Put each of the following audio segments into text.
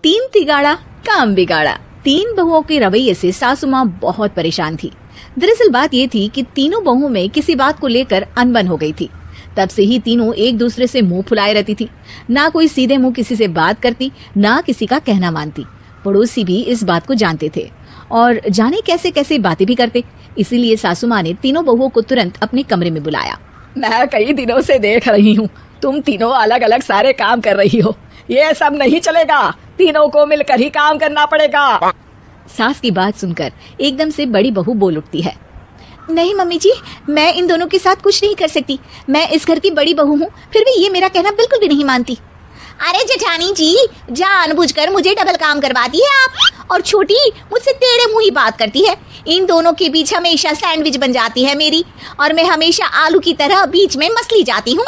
तीन तिगाड़ा काम बिगाड़ा। तीन बहुओं के रवैये से सासू माँ बहुत परेशान थी। दरअसल बात ये थी कि तीनों बहुओं में किसी बात को लेकर अनबन हो गई थी। तब से ही तीनों एक दूसरे से मुंह फुलाए रहती थी। ना कोई सीधे मुंह किसी से बात करती, ना किसी का कहना मानती। पड़ोसी भी इस बात को जानते थे और जाने कैसे कैसे बातें भी करते। इसीलिए सासू माँ ने तीनों बहुओं को तुरंत अपने कमरे में बुलाया। मैं कई दिनों से देख रही हूँ, तुम तीनों अलग अलग सारे काम कर रही हो। ये सब नहीं चलेगा, तीनों को मिलकर ही काम करना पड़ेगा। सास की बात सुनकर एकदम से बड़ी बहू बोल उठती है। नहीं मम्मी जी, मैं इन दोनों के साथ कुछ नहीं कर सकती। मैं इस घर की बड़ी बहू हूँ, फिर भी ये मेरा कहना बिल्कुल भी नहीं मानती। अरे जेठानी जी, जानबूझकर मुझे डबल काम करवाती है आप। और छोटी मुझसे टेढ़े मुंह ही बात करती है। इन दोनों के बीच हमेशा सैंडविच बन जाती है मेरी, और मैं हमेशा आलू की तरह बीच में मसली जाती हूँ।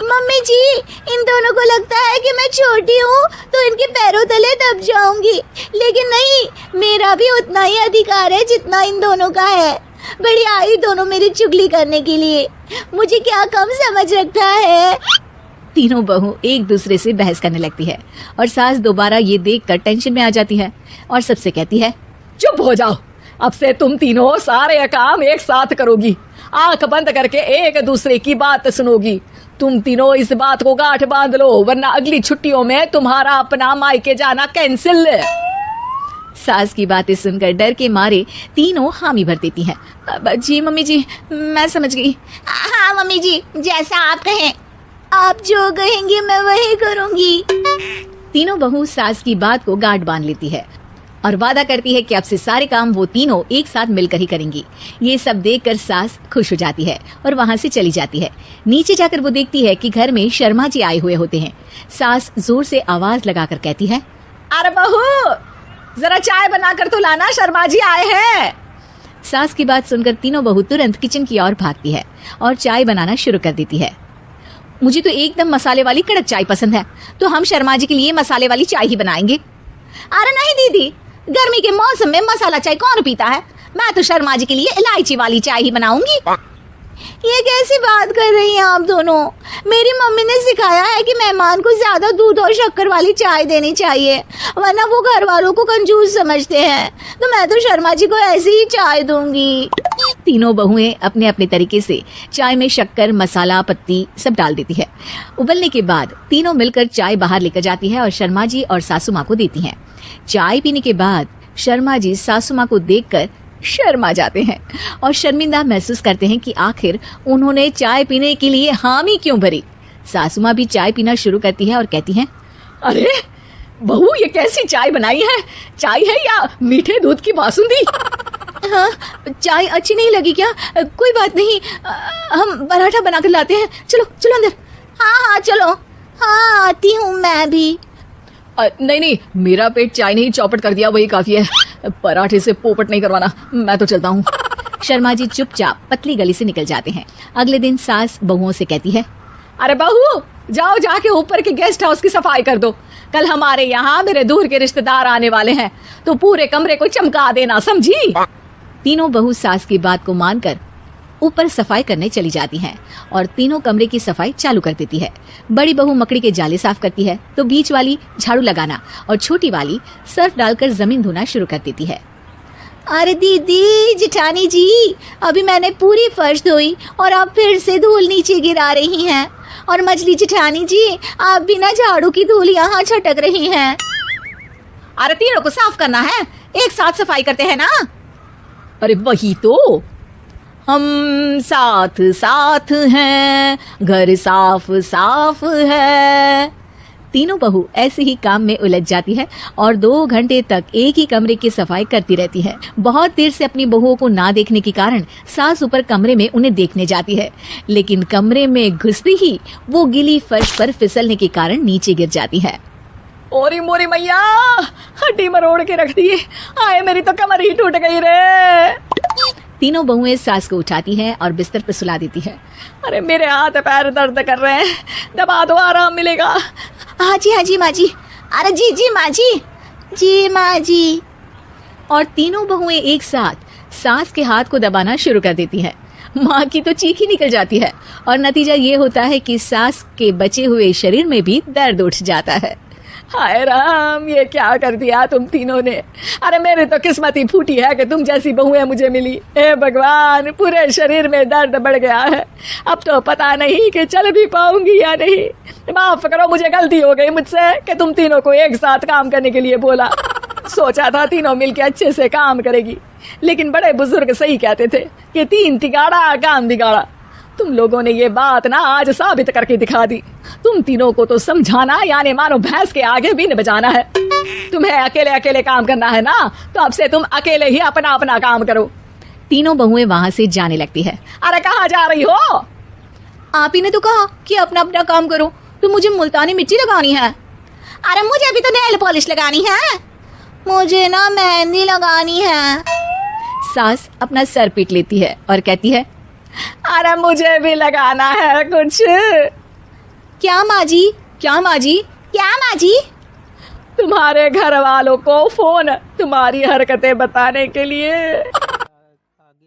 मम्मी जी, इन दोनों को लगता है कि मैं छोटी हूँ तो इनके पैरों तले दब जाऊंगी, लेकिन नहीं, मेरा भी उतना ही अधिकार है जितना इन दोनों का है। बड़ी आई दोनों मेरी चुगली करने के लिए, मुझे क्या कम समझ रखा है। तीनों बहू एक दूसरे से बहस करने लगती है और सास दोबारा ये देखकर टेंशन में आ जाती है और सबसे कहती है, चुप हो जाओ, अब से तुम तीनों सारे काम एक साथ करोगी। आंख बंद करके एक दूसरे की बात सुनोगी। तुम तीनों इस बात को गांठ बांध लो, वरना अगली छुट्टियों में तुम्हारा अपना मायके जाना कैंसिल। सास की बातें सुनकर डर के मारे तीनों हामी भर देती हैं। जी मम्मी जी, मैं समझ गई। हाँ मम्मी जी, जैसा आप कहें। आप जो कहेंगे मैं वही करूंगी। तीनों बहू सास की बात को गांठ बांध लेती है और वादा करती है कि अब से सारे काम वो तीनों एक साथ मिलकर ही करेंगी। ये सब देखकर सास खुश हो जाती है और वहाँ से चली जाती है। नीचे जाकर वो देखती है कि घर में शर्मा जी आए हुए होते हैं। सास जोर से आवाज लगाकर कहती है, अरे बहू, जरा चाय बनाकर तो लाना, शर्मा जी आए हैं। सास की बात सुनकर तीनों बहू तुरंत किचन की ओर भागती है और चाय बनाना शुरू कर देती है। मुझे तो एकदम मसाले वाली कड़क चाय पसंद है, तो हम शर्मा जी के लिए मसाले वाली चाय ही बनाएंगे। अरे नहीं दीदी, गर्मी के मौसम में मसाला चाय कौन पीता है? मैं तो शर्मा जी के लिए इलायची वाली चाय ही बनाऊंगी। ये कैसी बात कर रही हैं आप दोनों? मेरी मम्मी ने सिखाया है कि मेहमान को ज्यादा दूध और शक्कर वाली चाय देनी चाहिए, वरना वो घर वालों को कंजूस समझते हैं। तो मैं तो शर्मा जी को ऐसी ही चाय दूंगी। तीनों बहुएं अपने अपने तरीके से चाय में शक्कर, मसाला, पत्ती सब डाल देती है। उबलने के बाद तीनों मिलकर चाय बाहर लेकर जाती है और शर्मा जी और सासू माँ को देती हैं। चाय पीने के बाद शर्मा जी सासू माँ को देखकर शर्मा जाते हैं और शर्मिंदा महसूस करते हैं कि आखिर उन्होंने चाय पीने के लिए हामी क्यों भरी। सासू माँ भी चाय पीना शुरू करती है और कहती हैं, अरे बहू, ये कैसी चाय बनाई है? चाय है या मीठे दूध की बासुंदी? हाँ, चाय अच्छी नहीं लगी क्या? कोई बात नहीं, हम पराठा बनाकर लाते हैं। चलो चलो अंदर। हाँ चलो। हाँ, आती हूँ मैं भी। नहीं, मेरा पेट चाय ने ही चौपट कर दिया, वही काफी है। पराठे से पोपट नहीं करवाना, मैं तो चलता हूँ। शर्मा जी चुपचाप पतली गली से निकल जाते हैं। अगले दिन सास बहुओं से कहती है, अरे बहू, जाओ जाके ऊपर के गेस्ट हाउस की सफाई कर दो। कल हमारे यहाँ मेरे दूर के रिश्तेदार आने वाले हैं, तो पूरे कमरे को चमका देना, समझी? तीनों बहू सास की बात को मानकर ऊपर सफाई करने चली जाती हैं और तीनों कमरे की सफाई चालू कर देती है। बड़ी बहू मकड़ी के जाले साफ करती है तो बीच वाली झाड़ू लगाना और छोटी वाली सर्फ डालकर जमीन धोना शुरू कर देती है। अरे दीदी, जेठानी जी, अभी मैंने पूरी फर्श धोई और आप फिर से धूल नीचे गिरा रही हैं। और मछली जेठानी जी, आप बिना झाड़ू की धूल यहाँ छटक रही हैं। अरे तीनों को साफ करना है, एक साथ सफाई करते हैं ना। अरे वही तो, हम साथ साथ हैं, घर साफ साफ है। तीनों बहू ऐसे ही काम में उलझ जाती है और 2 घंटे तक एक ही कमरे की सफाई करती रहती है। बहुत देर से अपनी बहुओं को ना देखने के कारण सास ऊपर कमरे में उन्हें देखने जाती है, लेकिन कमरे में घुसती ही वो गीली फर्श पर फिसलने के कारण नीचे गिर जाती है। ओरी मोरी मैया, हड्डी मरोड़ के रख दी, आए मेरी तो कमर ही टूट गई रे। तीनों बहुएं सास को उठाती हैं और बिस्तर पर सुला देती है। अरे मेरे हाथ पैर दर्द कर रहे हैं, दबा दो, आराम मिलेगा। हाँ जी माँ जी। अरे जी माँ जी, जी माँ जी। और तीनों बहुएं एक साथ सास के हाथ को दबाना शुरू कर देती हैं। माँ की तो चीख ही निकल जाती है और नतीजा ये होता है कि सास के बचे हुए शरीर में भी दर्द उठ जाता है। हाय राम, ये क्या कर दिया तुम तीनों ने। अरे मेरी तो किस्मत ही फूटी है कि तुम जैसी बहुएं मुझे मिली। हे भगवान, पूरे शरीर में दर्द बढ़ गया है। अब तो पता नहीं कि चल भी पाऊंगी या नहीं। माफ करो, मुझे गलती हो गई मुझसे कि तुम तीनों को एक साथ काम करने के लिए बोला। सोचा था तीनों मिलकर अच्छे से काम करेगी, लेकिन बड़े बुजुर्ग सही कहते थे कि तीन तिगाड़ा काम बिगाड़ा। तुम लोगों ने ये बात ना आज साबित करके दिखा दी। तुम तीनों को तो समझाना यानी मानो भैंस के आगे भी न बजाना है। तुम्हें अकेले अकेले काम करना है ना, तो अब से तुम अकेले ही अपना अपना काम करो। तीनों बहुएं वहां से जाने लगती है। अरे कहाँ जा रही हो? आप ही ने तो कहा कि अपना अपना काम करो, तो मुझे मुल्तानी मिट्टी लगानी है। अरे मुझे भी तो नेल पॉलिश लगानी है। मुझे ना मेहंदी लगानी है। सास अपना सर पीट लेती है और कहती है, अरे मुझे भी लगाना है कुछ। क्या माँ जी? क्या माँ जी? क्या माँ जी? तुम्हारे घर वालों को फोन तुम्हारी हरकतें बताने के लिए।